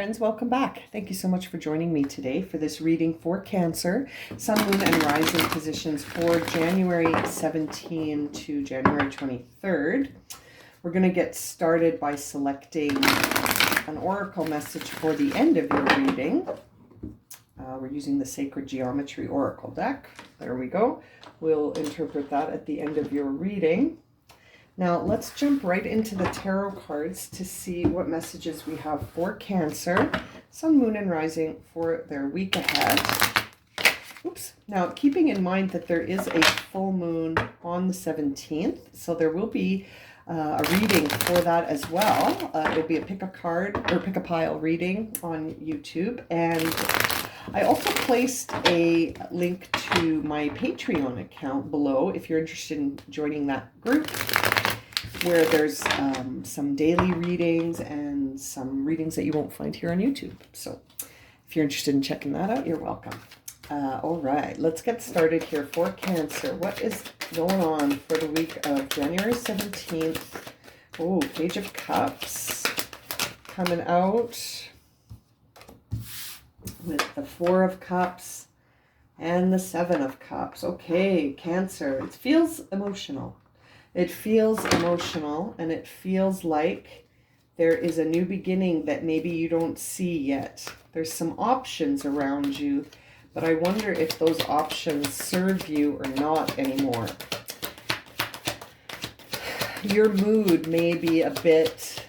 friends, welcome back. Thank you so much for joining me today for this reading for Cancer, Sun, Moon, and Rising positions for January 17 to January 23rd. We're going to get started by selecting an oracle message for the end of your reading. We're using the Sacred Geometry Oracle deck. There we go. We'll interpret that at the end of your reading. Now, let's jump right into the tarot cards to see what messages we have for Cancer, Sun, Moon, and Rising for their week ahead. Oops. Now, keeping in mind that there is a full moon on the 17th, so there will be a reading for that as well. It'll be a pick a card or pick a pile reading on YouTube. And I also placed a link to my Patreon account below if you're interested in joining that group, where there's some daily readings and some readings that you won't find here on YouTube. So if you're interested in checking that out, you're welcome. All right, let's get started here for Cancer. What is going on for the week of January 17th? Oh, Page of Cups coming out with the Four of Cups and the Seven of Cups. Okay, Cancer, it feels emotional. It feels emotional, and it feels like there is a new beginning that maybe you don't see yet. There's some options around you, but I wonder if those options serve you or not anymore. Your mood may be a bit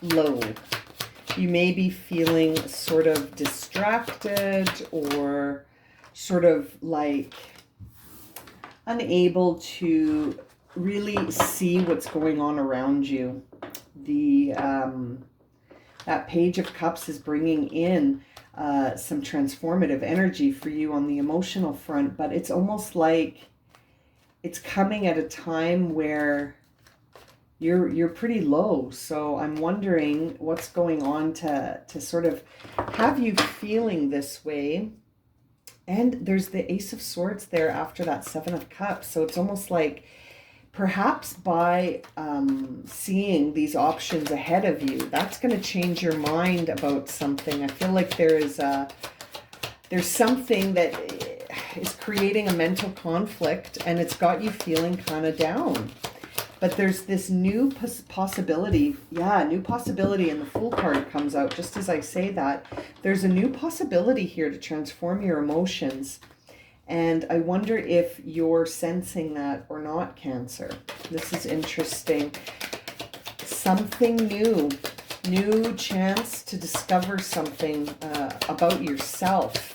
low. You may be feeling sort of distracted or sort of like unable to really see what's going on around you. That Page of Cups is bringing in some transformative energy for you on the emotional front, but it's almost like it's coming at a time where you're pretty low. So I'm wondering what's going on to sort of have you feeling this way. And there's the Ace of Swords there after that Seven of Cups. So it's almost like perhaps by seeing these options ahead of you, that's going to change your mind about something. I feel like there's something that is creating a mental conflict, and it's got you feeling kind of down. But there's this new possibility. Yeah, new possibility, and the Fool card comes out just as I say that. There's a new possibility here to transform your emotions. And I wonder if you're sensing that or not, Cancer. This is interesting. Something new chance to discover something about yourself.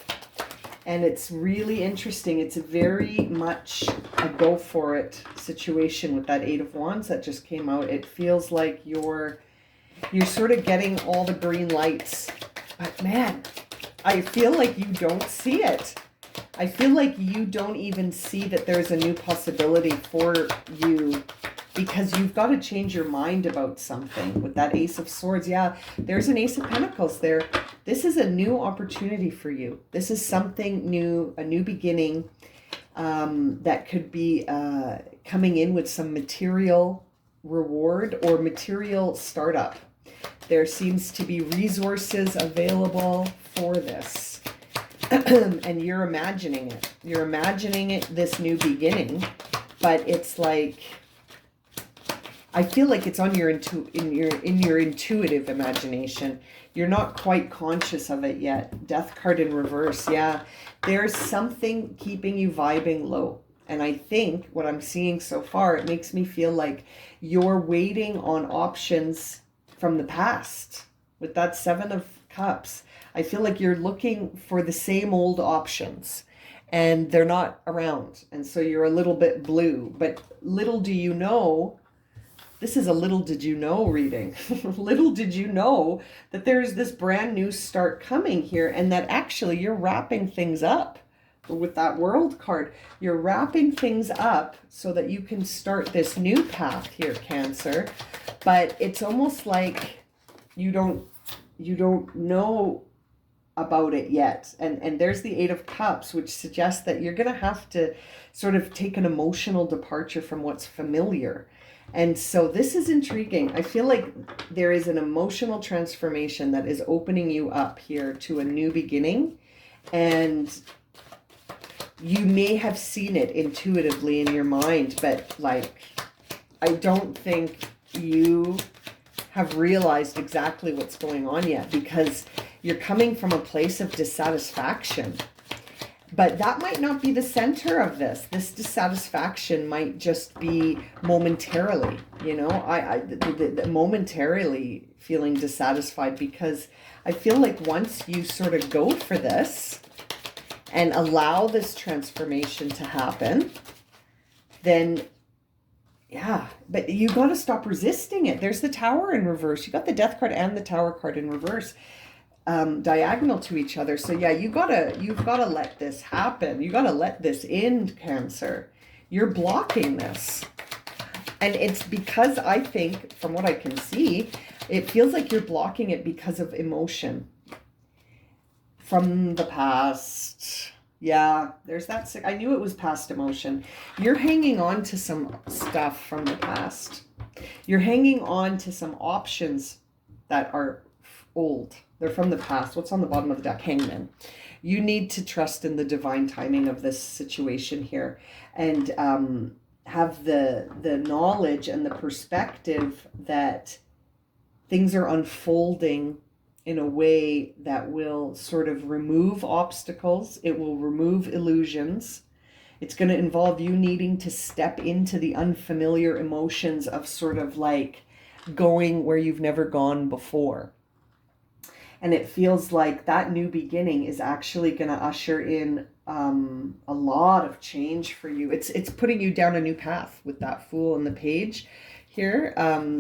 And it's really interesting. It's very much a go for it situation with that Eight of Wands that just came out. It feels like you're sort of getting all the green lights. But man, I feel like you don't see it. I feel like you don't even see that there's a new possibility for you, because you've got to change your mind about something with that Ace of Swords. Yeah, there's an Ace of Pentacles there. This is a new opportunity for you. This is something new, a new beginning that could be coming in with some material reward or material startup. There seems to be resources available for this. And you're imagining it. You're imagining it, this new beginning, but it's like, I feel like it's on your in your intuitive imagination. You're not quite conscious of it yet. Death card in reverse. Yeah, there's something keeping you vibing low. And I think what I'm seeing so far, it makes me feel like you're waiting on options from the past with that Seven of Cups. I feel like you're looking for the same old options and they're not around. And so you're a little bit blue, but little do you know, this is a little did you know reading. Little did you know that there's this brand new start coming here, and that actually you're wrapping things up with that World card. You're wrapping things up so that you can start this new path here, Cancer. But it's almost like you don't know about it yet. And there's the Eight of Cups, which suggests that you're going to have to sort of take an emotional departure from what's familiar. And so this is intriguing. I feel like there is an emotional transformation that is opening you up here to a new beginning. And you may have seen it intuitively in your mind, but like, I don't think you have realized exactly what's going on yet, because you're coming from a place of dissatisfaction. But that might not be the center of this. This dissatisfaction might just be momentarily, you know, the momentarily feeling dissatisfied, because I feel like once you sort of go for this and allow this transformation to happen, then yeah, but you got to stop resisting it. There's the Tower in reverse. You got the Death card and the Tower card in reverse, diagonal to each other. So yeah, you've got to let this happen. You got to let this end, Cancer. You're blocking this. And it's because, I think, from what I can see, it feels like you're blocking it because of emotion from the past. Yeah, there's that. I knew it was past emotion. You're hanging on to some stuff from the past. You're hanging on to some options that are old. They're from the past. What's on the bottom of the deck? Hangman. You need to trust in the divine timing of this situation here, and have the knowledge and the perspective that things are unfolding in a way that will sort of remove obstacles. It will remove illusions. It's going to involve you needing to step into the unfamiliar emotions of sort of like going where you've never gone before. And it feels like that new beginning is actually going to usher in a lot of change for you. It's putting you down a new path with that Fool and the Page here.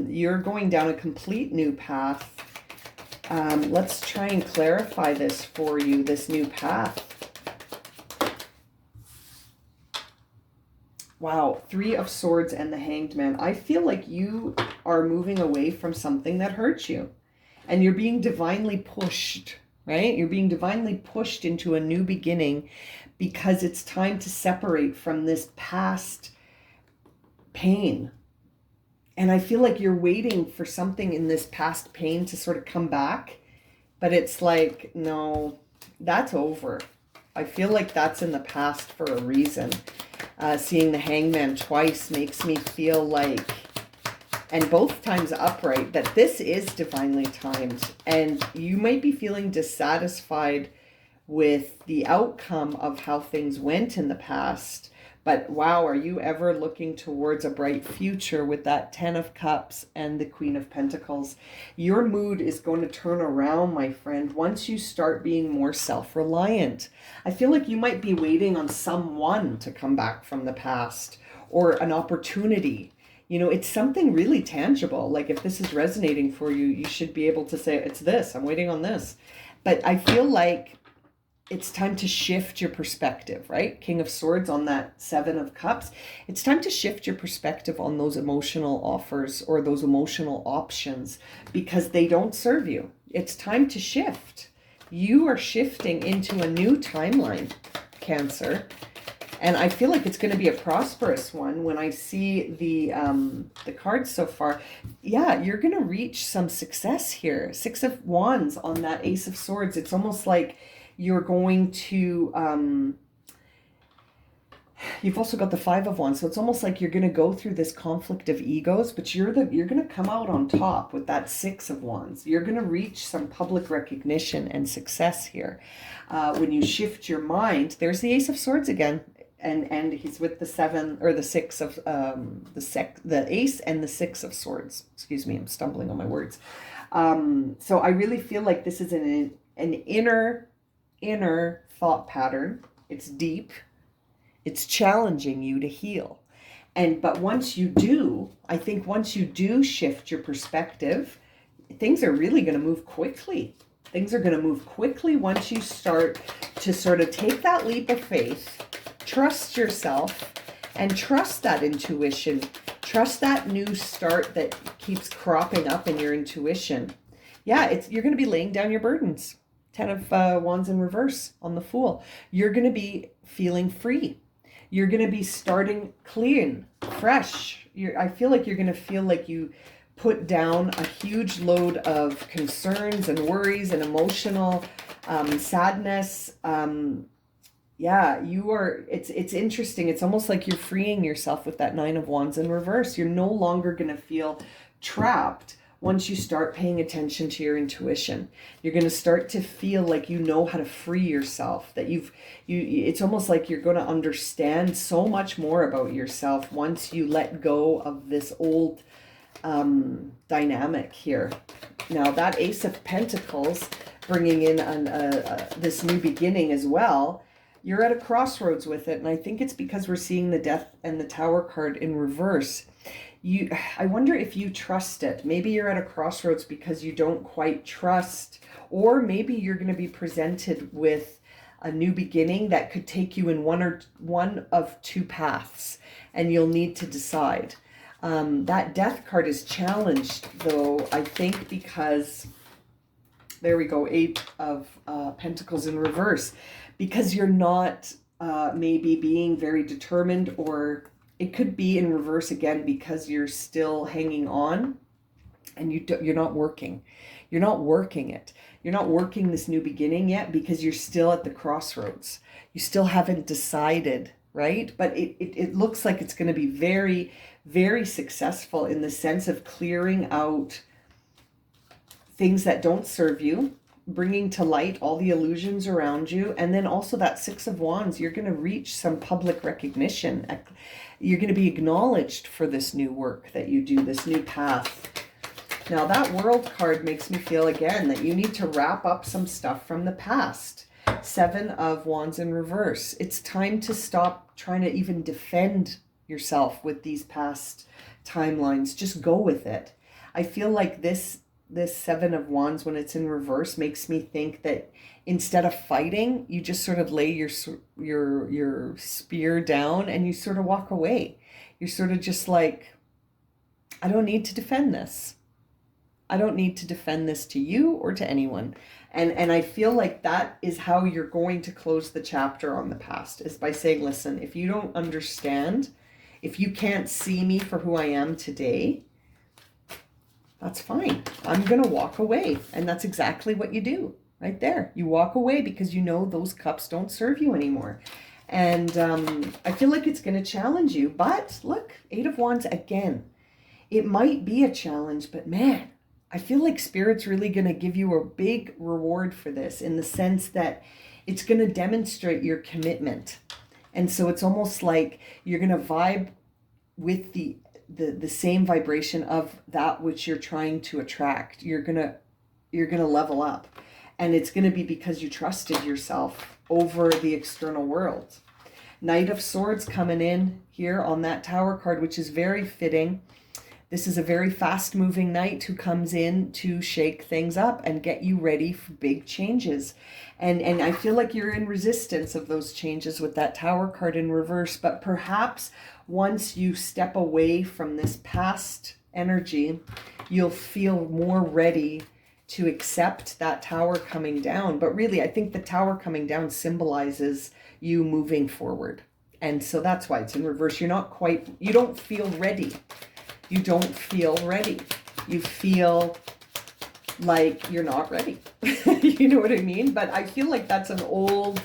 You're going down a complete new path. Let's try and clarify this for you, this new path. Wow, Three of Swords and the Hanged Man. I feel like you are moving away from something that hurts you. And you're being divinely pushed, right? You're being divinely pushed into a new beginning because it's time to separate from this past pain. And I feel like you're waiting for something in this past pain to sort of come back. But it's like, no, that's over. I feel like that's in the past for a reason. Seeing the Hangman twice makes me feel like, and both times upright, that this is divinely timed. And you might be feeling dissatisfied with the outcome of how things went in the past. But wow, are you ever looking towards a bright future with that Ten of Cups and the Queen of Pentacles? Your mood is going to turn around, my friend, once you start being more self-reliant. I feel like you might be waiting on someone to come back from the past, or an opportunity. You know, it's something really tangible. Like if this is resonating for you, you should be able to say, it's this, I'm waiting on this. But I feel like it's time to shift your perspective, right? King of Swords on that Seven of Cups. It's time to shift your perspective on those emotional offers or those emotional options, because they don't serve you. It's time to shift. You are shifting into a new timeline, Cancer. And I feel like it's going to be a prosperous one when I see the cards so far. Yeah, you're going to reach some success here. Six of Wands on that Ace of Swords. It's almost like you're going to, you've also got the Five of Wands. So it's almost like you're going to go through this conflict of egos, but you're going to come out on top with that Six of Wands. You're going to reach some public recognition and success here. When you shift your mind, there's the Ace of Swords again. And he's with the Seven, or the Six of, the Ace and the Six of Swords. Excuse me, I'm stumbling on my words. So I really feel like this is an inner thought pattern. It's deep. It's challenging you to heal. But once you do, I think once you do shift your perspective, things are really going to move quickly. Things are going to move quickly once you start to sort of take that leap of faith. Trust yourself and trust that intuition. Trust that new start that keeps cropping up in your intuition. Yeah, you're going to be laying down your burdens. Ten of Wands in reverse on the Fool. You're going to be feeling free. You're going to be starting clean, fresh. I feel like you're going to feel like you put down a huge load of concerns and worries and emotional sadness. Yeah, it's interesting. It's almost like you're freeing yourself with that Nine of Wands in reverse. You're no longer going to feel trapped once you start paying attention to your intuition. You're going to start to feel like you know how to free yourself, that it's almost like you're going to understand so much more about yourself once you let go of this old dynamic here. Now that Ace of Pentacles bringing in this new beginning as well, you're at a crossroads with it, and I think it's because we're seeing the Death and the Tower card in reverse. I wonder if you trust it. Maybe you're at a crossroads because you don't quite trust, or maybe you're going to be presented with a new beginning that could take you in one of two paths, and you'll need to decide. That Death card is challenged, though, I think, because there we go, Eight of Pentacles in reverse, because you're not maybe being very determined, or it could be in reverse again because you're still hanging on and you're not working. You're not working it. You're not working this new beginning yet because you're still at the crossroads. You still haven't decided, right? But it looks like it's going to be very, very successful in the sense of clearing out things that don't serve you, bringing to light all the illusions around you. And then also that Six of Wands, you're going to reach some public recognition. You're going to be acknowledged for this new work that you do, this new path. Now that World card makes me feel again that you need to wrap up some stuff from the past. Seven of Wands in reverse. It's time to stop trying to even defend yourself with these past timelines. Just go with it. I feel like this Seven of Wands, when it's in reverse, makes me think that instead of fighting, you just sort of lay your spear down and you sort of walk away. You're sort of just like, I don't need to defend this. I don't need to defend this to you or to anyone. And I feel like that is how you're going to close the chapter on the past, is by saying, listen, if you don't understand, if you can't see me for who I am today, that's fine. I'm going to walk away. And that's exactly what you do right there. You walk away because you know those cups don't serve you anymore. And I feel like it's going to challenge you. But look, Eight of Wands again. It might be a challenge, but man, I feel like Spirit's really going to give you a big reward for this, in the sense that it's going to demonstrate your commitment. And so it's almost like you're going to vibe with the same vibration of that which you're trying to attract. You're gonna level up, and it's gonna be because you trusted yourself over the external world. Knight of Swords coming in here on that Tower card, which is very fitting. This is a very fast moving knight who comes in to shake things up and get you ready for big changes. And I feel like you're in resistance of those changes with that Tower card in reverse, but perhaps once you step away from this past energy, you'll feel more ready to accept that Tower coming down. But really, I think the Tower coming down symbolizes you moving forward. And so that's why it's in reverse. You don't feel ready. You don't feel ready. You feel like you're not ready. You know what I mean? But I feel like that's an old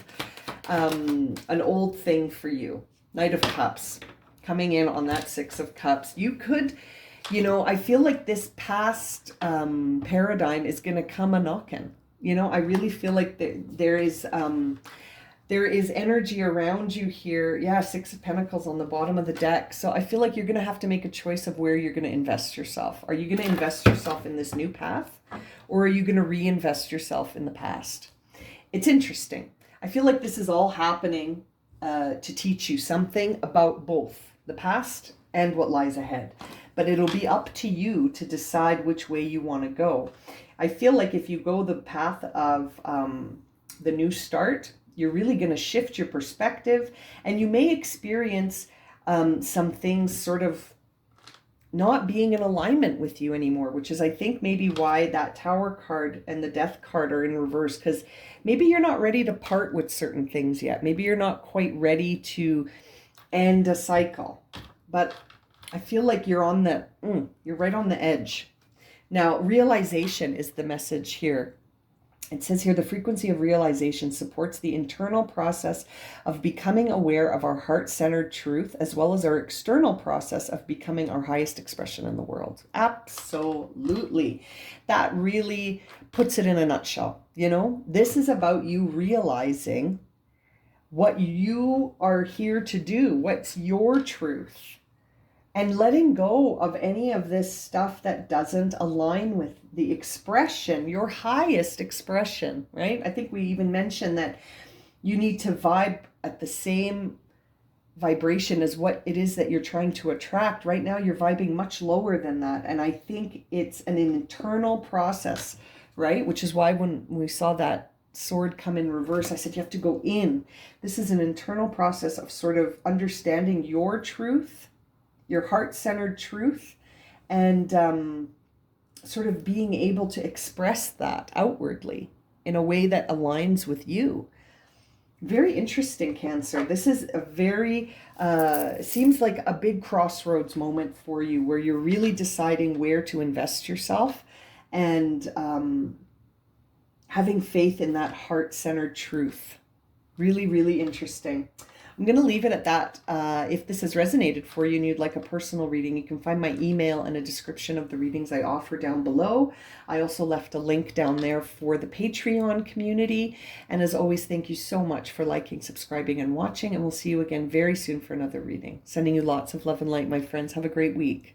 thing for you. Knight of Cups coming in on that Six of Cups. You could, I feel like this past paradigm is going to come a knocking. I really feel like there is energy around you here. Yeah, Six of Pentacles on the bottom of the deck. So I feel like you're going to have to make a choice of where you're going to invest yourself. Are you going to invest yourself in this new path, or are you going to reinvest yourself in the past? It's interesting. I feel like this is all happening to teach you something about both the past and what lies ahead. But it'll be up to you to decide which way you want to go. I feel like if you go the path of the new start, you're really going to shift your perspective, and you may experience some things sort of not being in alignment with you anymore, which is, I think, maybe why that Tower card and the Death card are in reverse, because maybe you're not ready to part with certain things yet. Maybe you're not quite ready to end a cycle. But I feel like you're on the, you're right on the edge. Now, realization is the message here. It says here, the frequency of realization supports the internal process of becoming aware of our heart-centered truth, as well as our external process of becoming our highest expression in the world. Absolutely. That really puts it in a nutshell. You know, this is about you realizing what you are here to do, what's your truth, and letting go of any of this stuff that doesn't align with the expression, your highest expression, right? I think we even mentioned that you need to vibe at the same vibration as what it is that you're trying to attract. Right now, you're vibing much lower than that. And I think it's an internal process, right? Which is why when we saw that sword come in reverse, I said, you have to go in. This is an internal process of sort of understanding your truth, your heart-centered truth, and sort of being able to express that outwardly in a way that aligns with you. Very interesting, Cancer. This is a very, seems like a big crossroads moment for you where you're really deciding where to invest yourself and having faith in that heart-centered truth. Really, really interesting. I'm going to leave it at that. If this has resonated for you and you'd like a personal reading, you can find my email and a description of the readings I offer down below. I also left a link down there for the Patreon community. And as always, thank you so much for liking, subscribing, and watching. And we'll see you again very soon for another reading. Sending you lots of love and light, my friends. Have a great week.